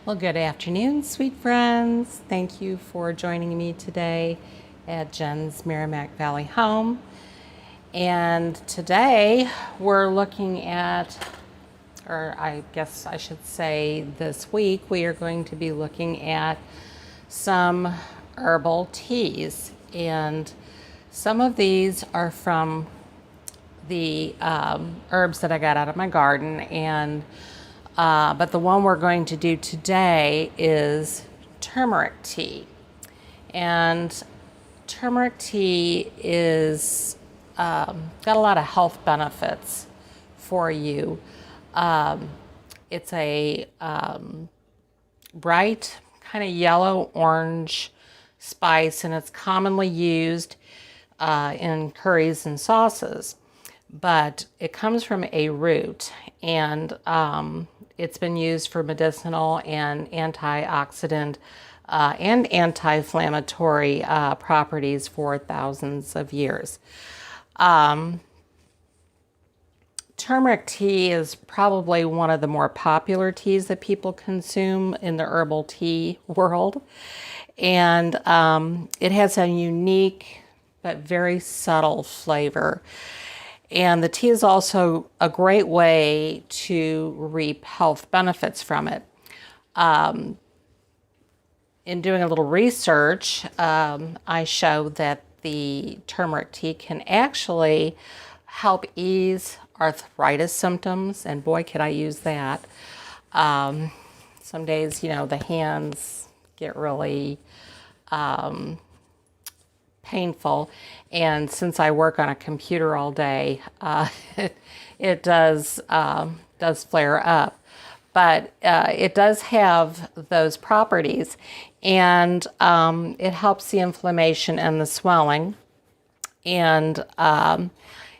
Well, good afternoon, sweet friends. Thank you for joining me today at Jen's Merrimack Valley home. And today we're looking at, or I guess I should say this week, we are going to be looking at some herbal teas. And some of these are from the herbs that I got out of my garden, and but the one we're going to do today is turmeric tea. And turmeric tea is got a lot of health benefits for you. It's a bright kind of yellow orange spice, and it's commonly used in curries and sauces. But it comes from a root, and it's been used for medicinal and antioxidant and anti-inflammatory properties for thousands of years. Turmeric tea is probably one of the more popular teas that people consume in the herbal tea world. And it has a unique but very subtle flavor. And the tea is also a great way to reap health benefits from it. In doing a little research, I showed that the turmeric tea can actually help ease arthritis symptoms, and boy, could I use that. Some days, the hands get really painful, and since I work on a computer all day, it does flare up. But it does have those properties, and it helps the inflammation and the swelling, and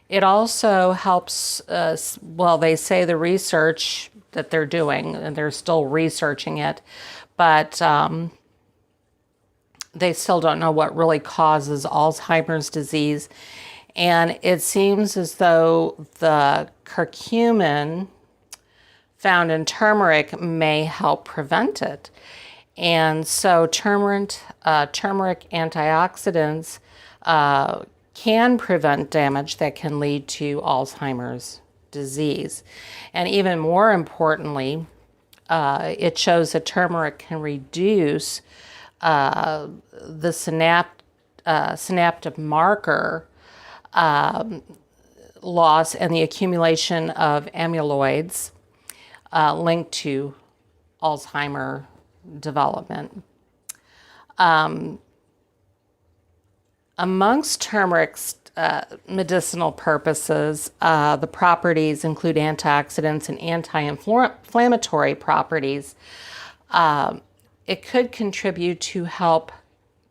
it also helps. Well, they say the research that they're doing, and they're still researching it, but they still don't know what really causes Alzheimer's disease. And it seems as though the curcumin found in turmeric may help prevent it. And so turmeric antioxidants can prevent damage that can lead to Alzheimer's disease. And even more importantly, it shows that turmeric can reduce the synaptic marker loss and the accumulation of amyloids linked to Alzheimer development. Amongst turmeric's medicinal purposes, the properties include antioxidants and anti-inflammatory properties. It could contribute to help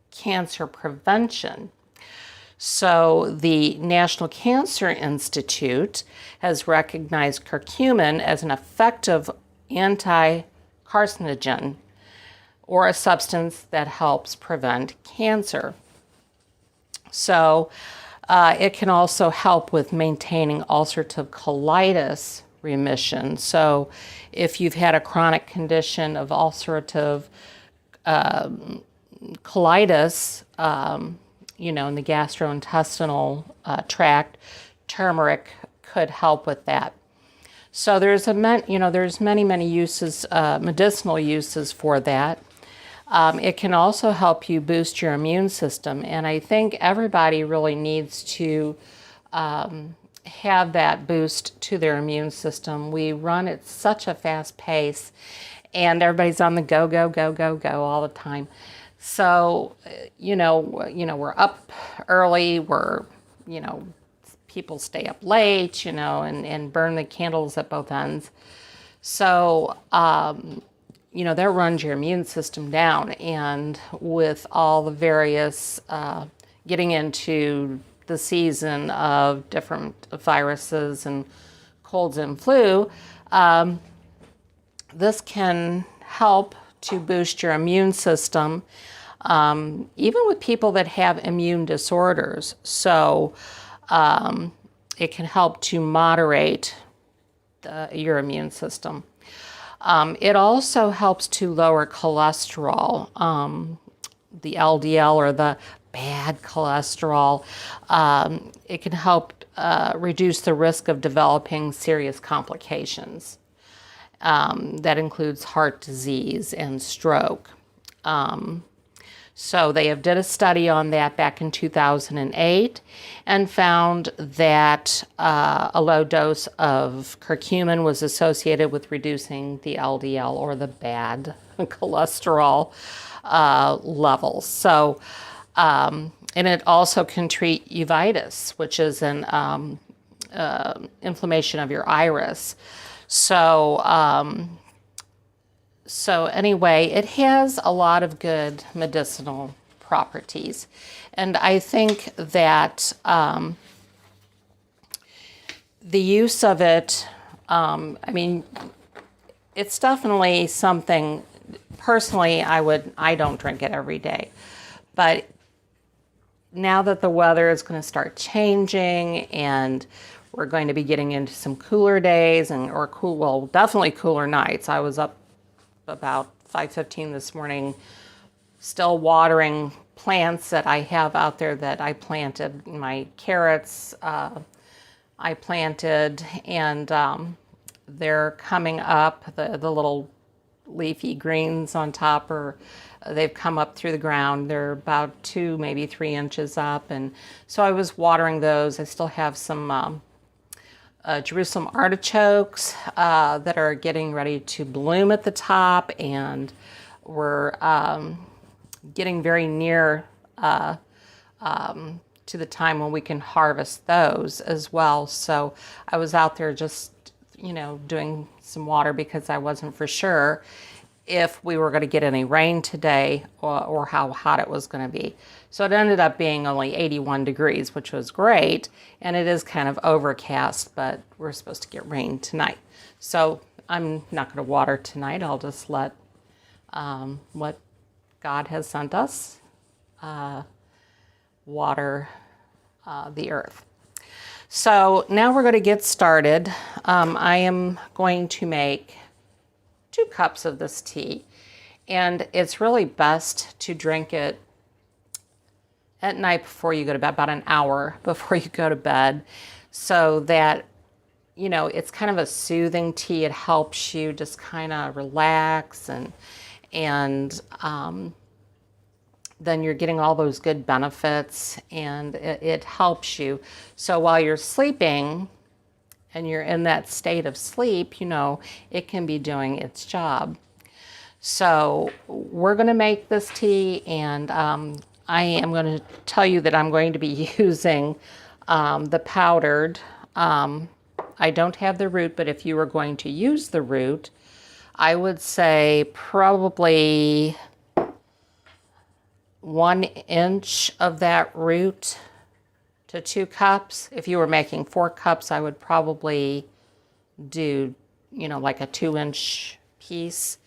cancer prevention. So the National Cancer Institute has recognized curcumin as an effective anti-carcinogen, or a substance that helps prevent cancer. So it can also help with maintaining ulcerative colitis remission. So if you've had a chronic condition of ulcerative colitis, in the gastrointestinal tract, turmeric could help with that. So there's many uses, medicinal uses for that. It can also help you boost your immune system, and I think everybody really needs to have that boost to their immune system. We run at such a fast pace, and everybody's on the go all the time. So, we're up early, people stay up late, and burn the candles at both ends. So, that runs your immune system down, and with all the various, getting into the season of different viruses and colds and flu, this can help to boost your immune system, even with people that have immune disorders. So it can help to moderate your immune system. It also helps to lower cholesterol, the LDL or the bad cholesterol. It can help reduce the risk of developing serious complications. That includes heart disease and stroke. So they did a study on that back in 2008 and found that a low dose of curcumin was associated with reducing the LDL or the bad cholesterol levels. So, and it also can treat uveitis, which is an inflammation of your iris. So anyway, it has a lot of good medicinal properties. And I think that the use of it, I mean, it's definitely something, personally, I don't drink it every day. But now that the weather is going to start changing and we're going to be getting into some cooler days definitely cooler nights. I was up about 5:15 this morning, still watering plants that I have out there that I planted. My carrots I planted, and they're coming up. The little leafy greens on top they've come up through the ground. They're about 2, maybe 3 inches up, and so I was watering those. I still have some Jerusalem artichokes that are getting ready to bloom at the top, and we're getting very near to the time when we can harvest those as well. So I was out there just, doing some water because I wasn't for sure if we were going to get any rain today or how hot it was going to be. So it ended up being only 81 degrees, which was great. And it is kind of overcast, but we're supposed to get rain tonight. So I'm not going to water tonight. I'll just let what God has sent us water the earth. So now we're going to get started. I am going to make 2 cups of this tea, and it's really best to drink it at night before you go to bed, about an hour before you go to bed, so that, it's kind of a soothing tea. It helps you just kind of relax, and then you're getting all those good benefits, and it helps you. So while you're sleeping and you're in that state of sleep, it can be doing its job. So we're going to make this tea, and I am going to tell you that I'm going to be using the powdered. I don't have the root, but if you were going to use the root, I would say probably 1 inch of that root to 2 cups. If you were making 4 cups, I would probably do, like a 2-inch piece.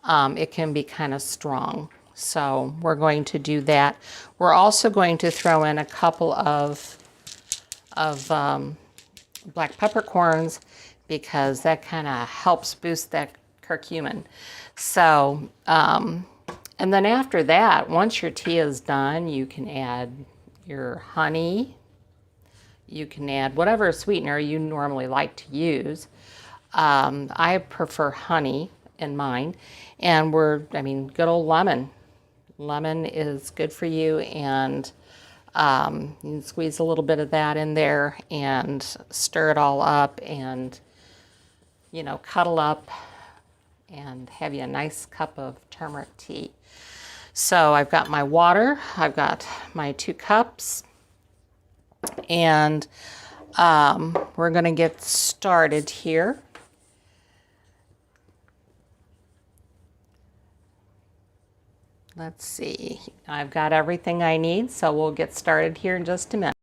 It can be kind of strong. So we're going to do that. We're also going to throw in a couple of black peppercorns, because that kind of helps boost that curcumin. So, and then after that, once your tea is done, you can add your honey. You can add whatever sweetener you normally like to use. I prefer honey in mine. And good old lemon. Lemon is good for you, and you can squeeze a little bit of that in there and stir it all up, and cuddle up and have you a nice cup of turmeric tea. So I've got my water, I've got my 2 cups, and we're going to get started here. Let's see, I've got everything I need, so we'll get started here in just a minute.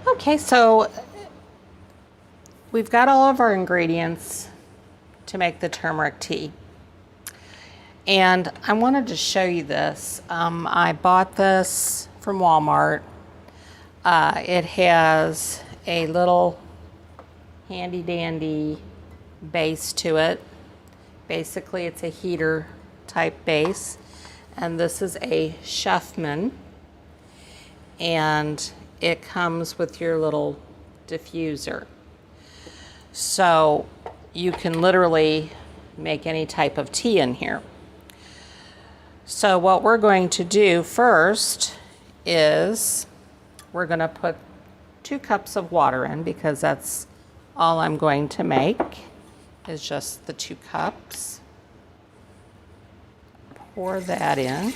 Okay, so we've got all of our ingredients to make the turmeric tea. And I wanted to show you this. I bought this from Walmart. It has a little handy dandy base to it. Basically, it's a heater type base. And this is a Chefman. And it comes with your little diffuser. So you can literally make any type of tea in here. So what we're going to do first is we're going to put 2 cups of water in, because that's all I'm going to make, is just the 2 cups. Pour that in.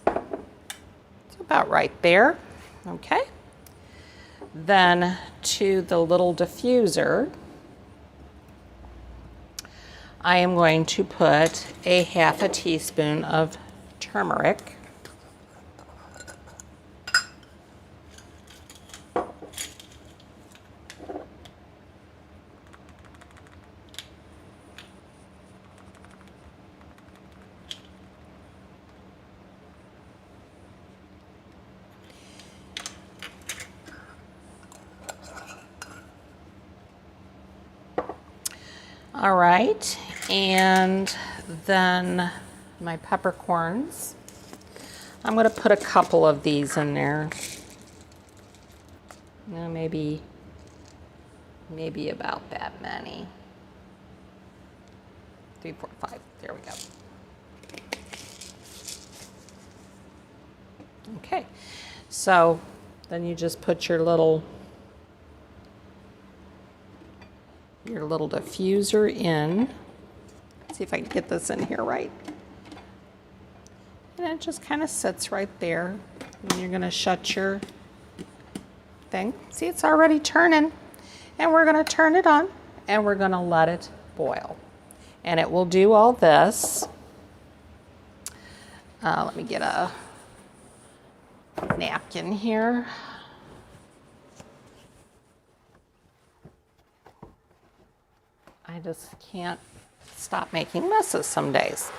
It's about right there. Okay. Then to the little diffuser, I am going to put a 1/2 teaspoon of turmeric. All right, and then my peppercorns. I'm going to put a couple of these in there. Maybe about that many. 3, 4, 5. There we go. Okay, so then you just put your little diffuser in. Let's see if I can get this in here right. And it just kind of sits right there. And you're going to shut your thing. See, it's already turning. And we're going to turn it on and we're going to let it boil. And it will do all this. Let me get a napkin here. I just can't stop making messes some days.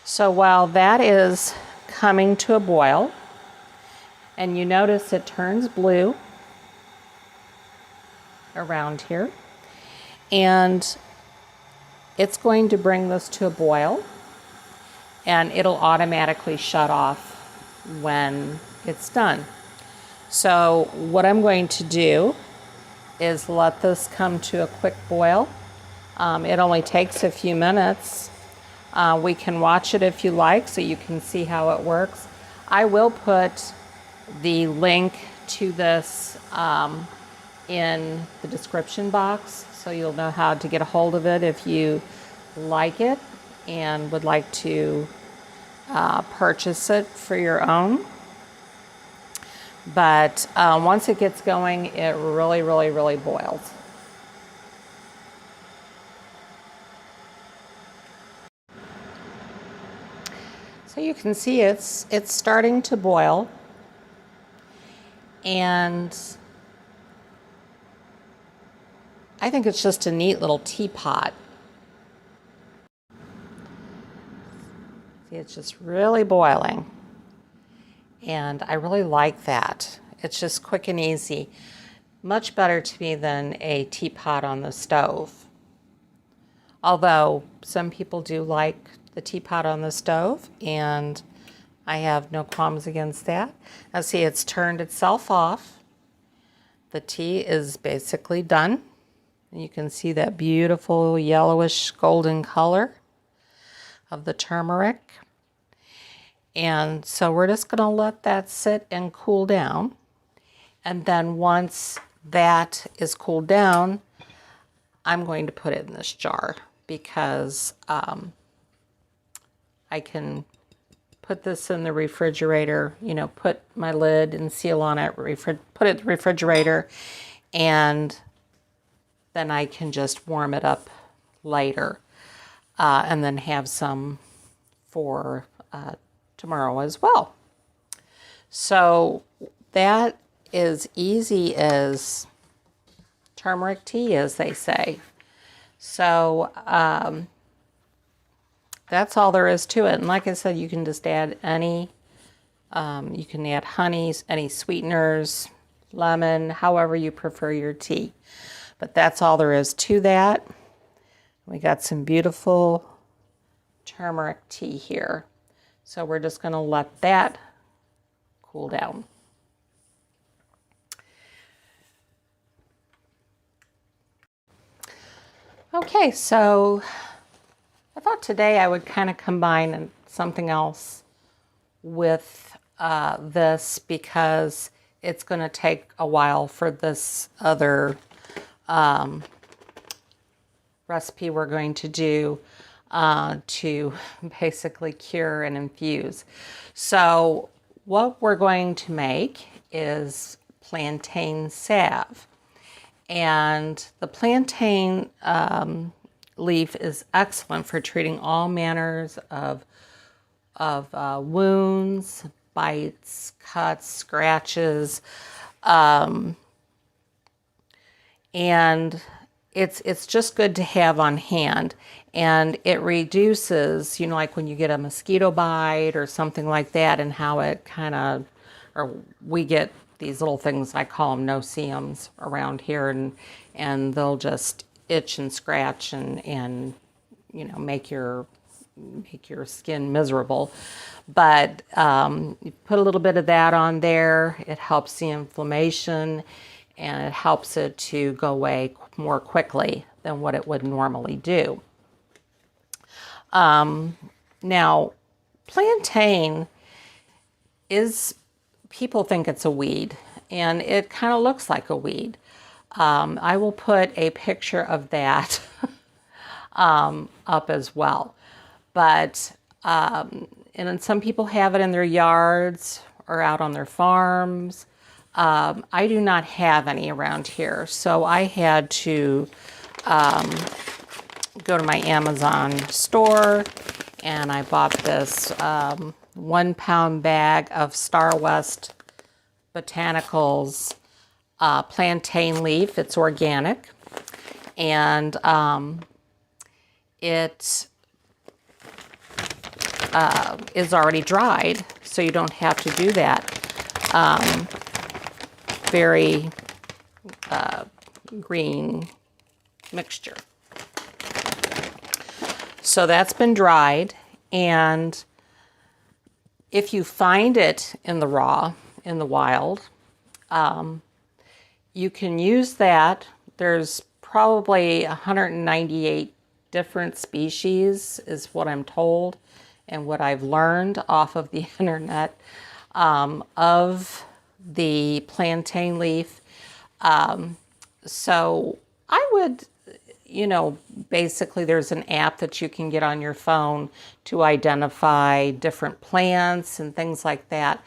So while that is coming to a boil, and you notice it turns blue around here, and it's going to bring this to a boil, and it'll automatically shut off when it's done. So what I'm going to do is let this come to a quick boil. It only takes a few minutes. We can watch it if you like, so you can see how it works. I will put the link to this in the description box, so you'll know how to get a hold of it if you like it and would like to purchase it for your own. But once it gets going, it really boils. So you can see it's starting to boil, and I think it's just a neat little teapot. See, it's just really boiling, and I really like that. It's just quick and easy. Much better to me than a teapot on the stove. Although some people do like the teapot on the stove, and I have no qualms against that. Now see, it's turned itself off. The tea is basically done. You can see that beautiful yellowish golden color of the turmeric. And so we're just going to let that sit and cool down. And then once that is cooled down, I'm going to put it in this jar, because I can put this in the refrigerator, put my lid and seal on it, put it in the refrigerator, and then I can just warm it up later, and then have some for tomorrow as well. So that is easy as turmeric tea, as they say. So that's all there is to it. And like I said, you can just add any, you can add honeys, any sweeteners, lemon, however you prefer your tea. But that's all there is to that. We got some beautiful turmeric tea here. So we're just going to let that cool down. Okay, so I thought today I would kind of combine something else with this, because it's going to take a while for this other recipe we're going to do to basically cure and infuse. So what we're going to make is plantain salve. And the plantain leaf is excellent for treating all manners of wounds, bites, cuts, scratches, and it's just good to have on hand. And it reduces, you know, like when you get a mosquito bite or something like that, and how it kind of, or we get these little things, I call them no-see-ums around here, and they'll just itch and scratch and you know, make your skin miserable. But you put a little bit of that on there. It helps the inflammation, and it helps it to go away more quickly than what it would normally do. Now, plantain is, people think it's a weed, and it kind of looks like a weed. I will put a picture of that up as well. But, and then some people have it in their yards or out on their farms. I do not have any around here, so I had to go to my Amazon store, and I bought this 1 pound bag of Star West Botanicals plantain leaf. It's organic, and it is already dried, so you don't have to do that very green mixture. So that's been dried, and if you find it in the raw, in the wild, you can use that. There's probably 198 different species, is what I'm told, and what I've learned off of the internet, of the plantain leaf. So I would, you know, basically there's an app that you can get on your phone to identify different plants and things like that.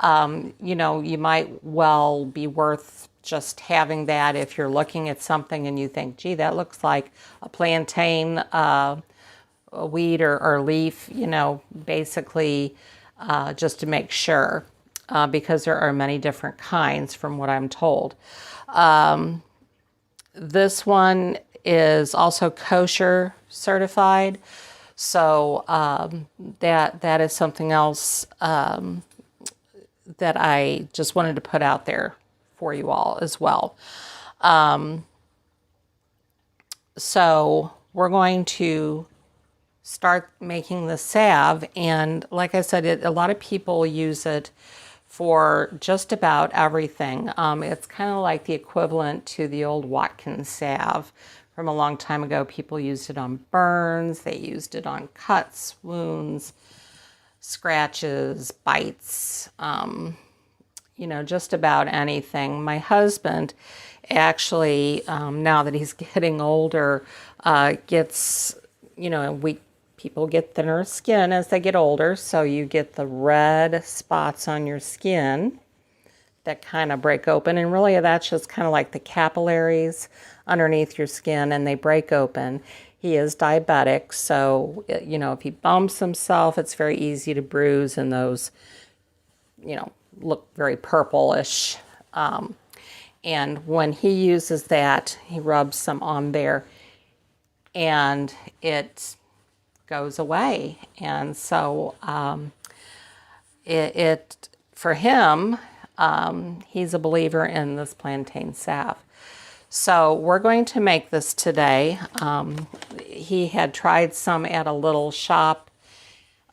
You know, you might well be worth just having that if you're looking at something and you think, gee, that looks like a plantain a weed or leaf, you know, basically just to make sure, because there are many different kinds from what I'm told. This one is also kosher certified, so that is something else that I just wanted to put out there for you all as well. So we're going to start making the salve, and like I said, a lot of people use it for just about everything. It's kind of like the equivalent to the old Watkins salve from a long time ago. People used it on burns, they used it on cuts, wounds, scratches, bites, you know, just about anything. My husband actually, now that he's getting older, gets, you know, people get thinner skin as they get older, so you get the red spots on your skin that kind of break open, and really that's just kind of like the capillaries underneath your skin, and they break open. He is diabetic, so, you know, if he bumps himself, it's very easy to bruise, and those, you know, look very purplish. And when he uses that, he rubs some on there, and it goes away. And so it for him, he's a believer in this plantain salve. So we're going to make this today. He had tried some at a little shop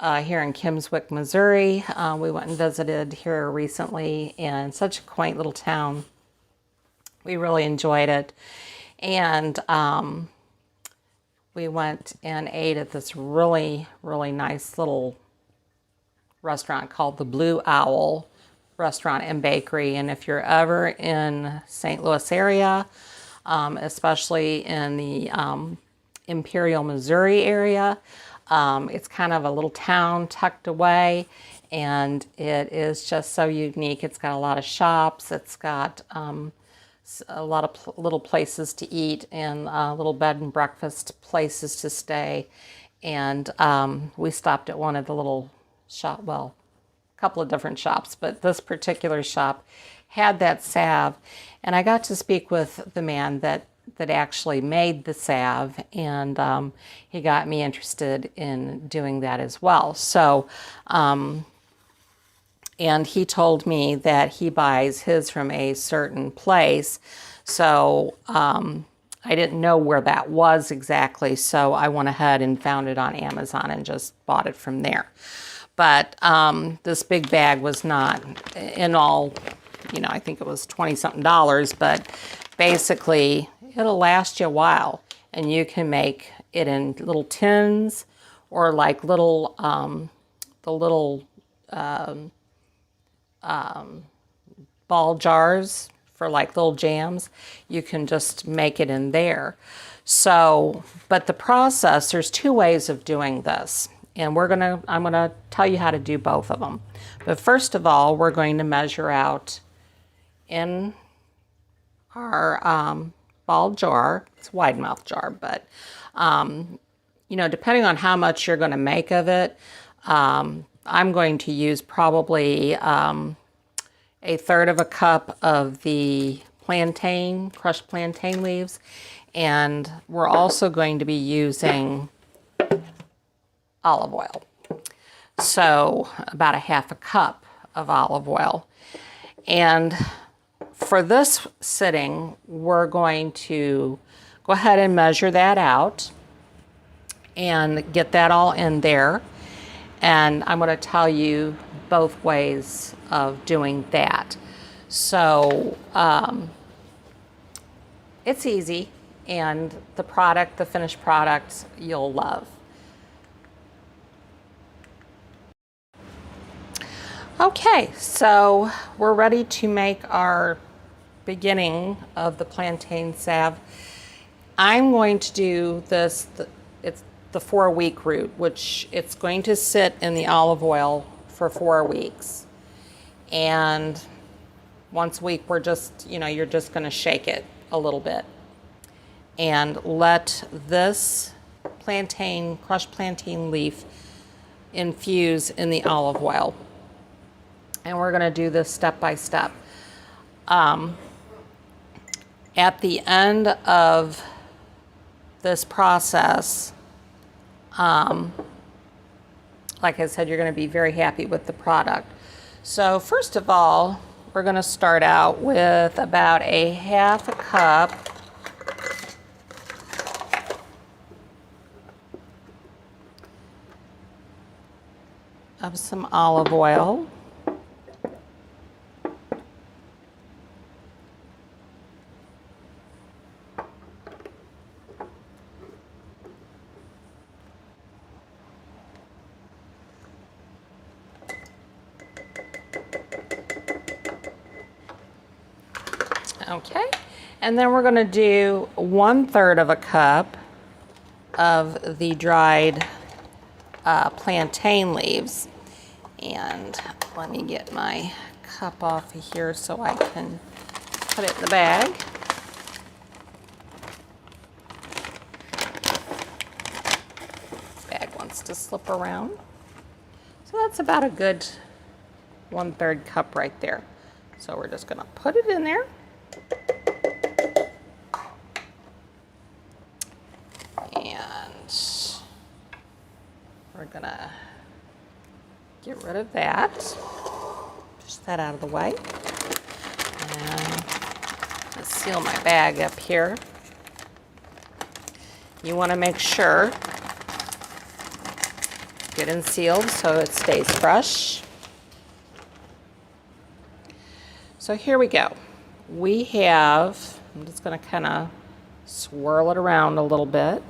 here in Kimmswick, Missouri. We went and visited here recently, and such a quaint little town. We really enjoyed it. And we went and ate at this really, really nice little restaurant called the Blue Owl Restaurant and Bakery. And if you're ever in St. Louis area, especially in the Imperial, Missouri area, it's kind of a little town tucked away, and it is just so unique. It's got a lot of shops. It's got a lot of little places to eat and little bed and breakfast places to stay. And we stopped at one of the little shop, well, a couple of different shops, but this particular shop had that salve. And I got to speak with the man that actually made the salve, and he got me interested in doing that as well. So, and he told me that he buys his from a certain place. So I didn't know where that was exactly, so I went ahead and found it on Amazon and just bought it from there. But this big bag was not, in all, you know, I think it was $20-something, but basically it'll last you a while, and you can make it in little tins or like little, the little ball jars for like little jams. You can just make it in there. So, but the process, there's two ways of doing this, and I'm gonna tell you how to do both of them. But first of all, we're going to measure out in our ball jar. It's a wide mouth jar, but you know, depending on how much you're going to make of it, I'm going to use probably a third of a cup of the plantain, crushed plantain leaves, and we're also going to be using olive oil. So about a half a cup of olive oil. And for this sitting, we're going to go ahead and measure that out and get that all in there. And I'm going to tell you both ways of doing that. So it's easy, and the product, the finished product, you'll love. Okay, so we're ready to make our beginning of the plantain salve. I'm going to do this, it's the 4-week route, which it's going to sit in the olive oil for 4 weeks. And once a week, we're just, you know, you're just going to shake it a little bit and let this plantain, crushed plantain leaf infuse in the olive oil. And we're going to do this step by step. At the end of this process, like I said, you're going to be very happy with the product. So first of all, we're going to start out with about a half a cup of some olive oil. Okay, and then we're going to do 1/3 of a cup of the dried plantain leaves. And let me get my cup off of here so I can put it in the bag. This bag wants to slip around. So that's about a good 1/3 cup right there. So we're just going to put it in there. And we're gonna get rid of that. Push that out of the way. And let's seal my bag up here. You want to make sure get it sealed so it stays fresh. So here we go. We have, I'm just going to kind of swirl it around a little bit.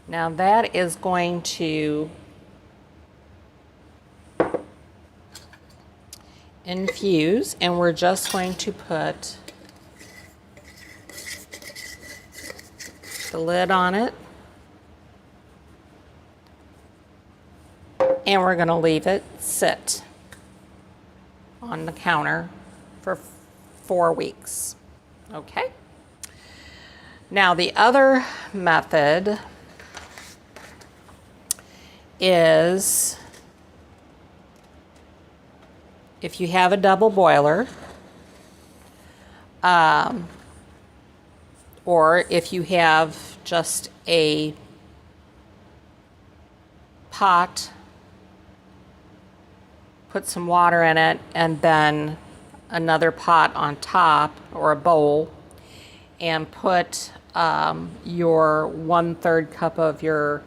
Now that is going to infuse, and we're just going to put the lid on it, and we're going to leave it sit on the counter for 4 weeks. Okay? Now the other method is if you have a double boiler, or if you have just a pot, put some water in it and then another pot on top or a bowl, and put your 1/3 cup of your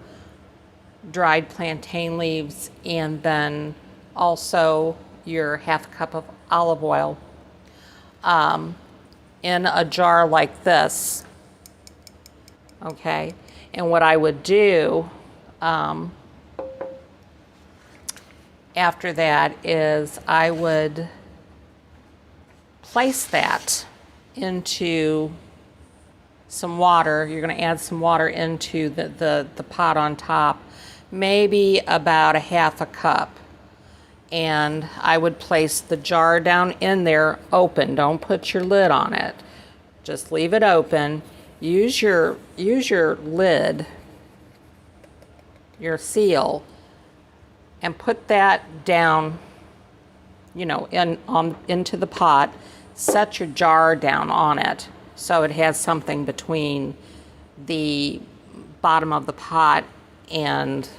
dried plantain leaves, and then also your 1/2 cup of olive oil in a jar like this. Okay, and what I would do after that is I would place that into some water. You're going to add some water into the pot on top, maybe about a 1/2 cup. And I would place the jar down in there open. Don't put your lid on it. Just leave it open. Use your lid, your seal, and put that down, you know, into the pot. Set your jar down on it so it has something between the bottom of the pot and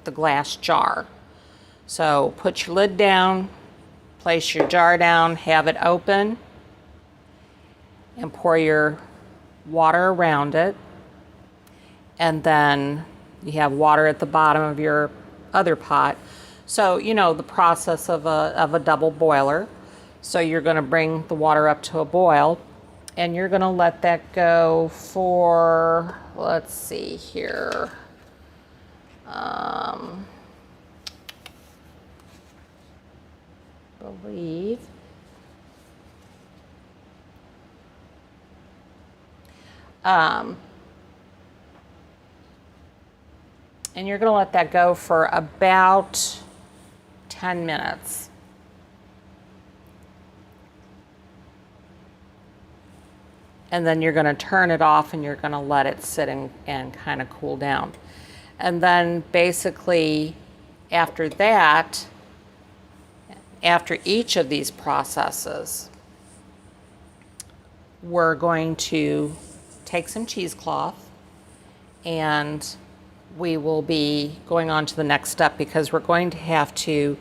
the glass jar. So put your lid down, place your jar down, have it open, and pour your water around it. And then you have water at the bottom of your other pot. So, you know, the process of a double boiler. So you're going to bring the water up to a boil, and you're going to let that go for, let's see here, believe and you're going to let that go for about 10 minutes. And then you're going to turn it off and you're going to let it sit and kind of cool down. And then basically after that, after each of these processes, we're going to take some cheesecloth, and we will be going on to the next step, because we're going to have to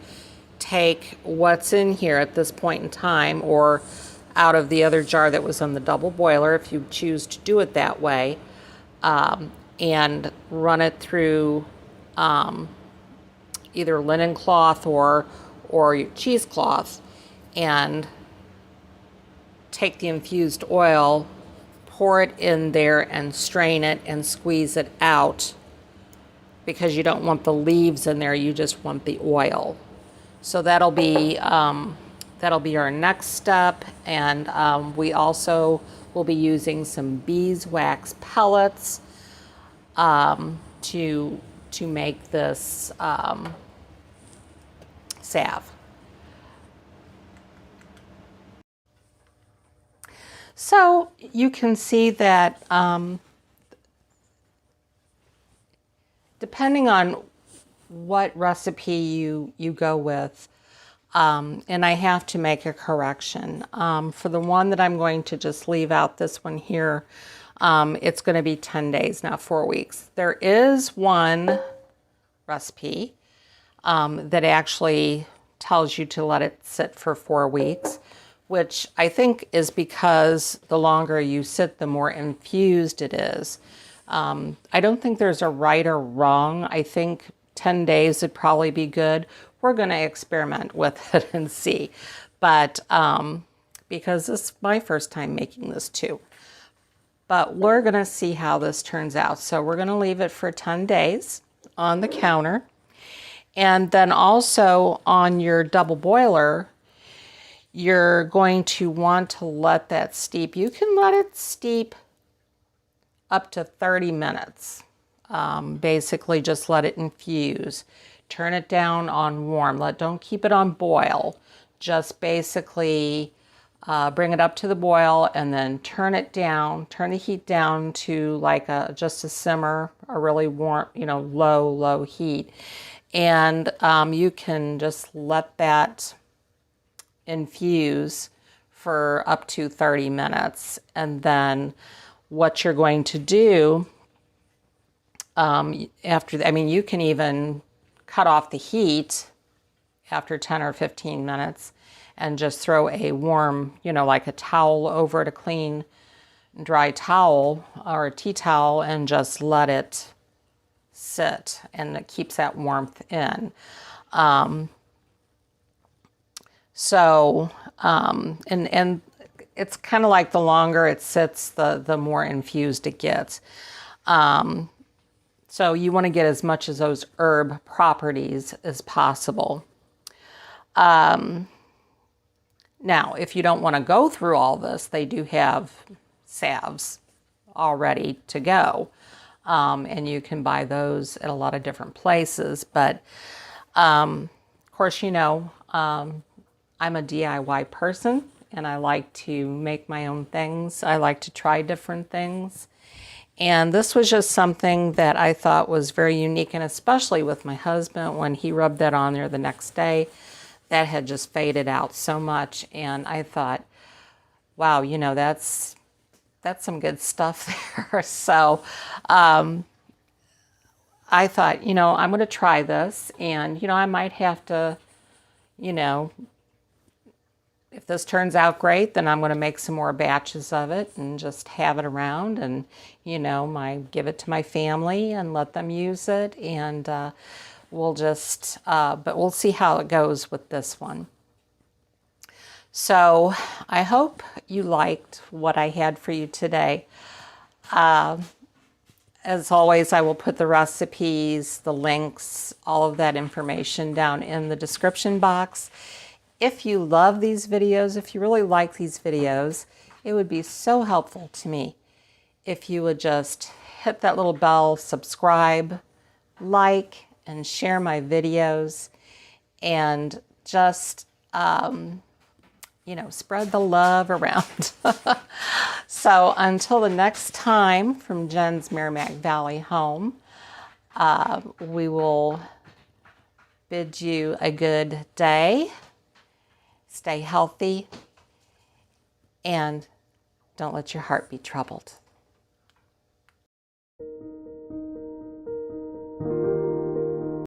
take what's in here at this point in time, or out of the other jar that was in the double boiler, if you choose to do it that way, and run it through either linen cloth or your cheesecloth, and take the infused oil, pour it in there and strain it and squeeze it out, because you don't want the leaves in there, you just want the oil. So that'll be our next step. And we also will be using some beeswax pellets to make this salve. So you can see that depending on what recipe you go with, And I have to make a correction. For the one that I'm going to just leave out, this one here, it's going to be 10 days, not 4 weeks. There is one recipe that actually tells you to let it sit for 4 weeks, which I think is because the longer you sit, the more infused it is. I don't think there's a right or wrong. I think 10 days would probably be good. We're going to experiment with it and see. But because this is my first time making this too. But we're going to see how this turns out. So we're going to leave it for 10 days on the counter. And then also on your double boiler, you're going to want to let that steep. You can let it steep up to 30 minutes. Basically just let it infuse. Turn it down on warm. Don't keep it on boil. Just basically bring it up to the boil and then turn it down. Turn the heat down to like just a simmer, a really warm, low heat. And you can just let that infuse for up to 30 minutes. And then what you're going to do after, you can even cut off the heat after 10 or 15 minutes and just throw a warm, like a towel over it, a clean, dry towel or a tea towel, and just let it sit, and it keeps that warmth in. And it's kind of like the longer it sits, the more infused it gets. So you want to get as much of those herb properties as possible. Now, if you don't want to go through all this, they do have salves all ready to go. And you can buy those at a lot of different places. But, of course, I'm a DIY person, and I like to make my own things. I like to try different things. And this was just something that I thought was very unique, and especially with my husband, when he rubbed that on there the next day, that had just faded out so much. And I thought, wow, that's some good stuff there. So I thought, I'm going to try this, and, I might have to, if this turns out great, then I'm going to make some more batches of it and just have it around and, give it to my family and let them use it. And we'll just, but we'll see how it goes with this one. So I hope you liked what I had for you today. As always, I will put the recipes, the links, all of that information down in the description box. If you love these videos, if you really like these videos, it would be so helpful to me if you would just hit that little bell, subscribe, like, and share my videos, and just, spread the love around. So until the next time, from Jen's Merrimack Valley Home, we will bid you a good day. Stay healthy, and don't let your heart be troubled.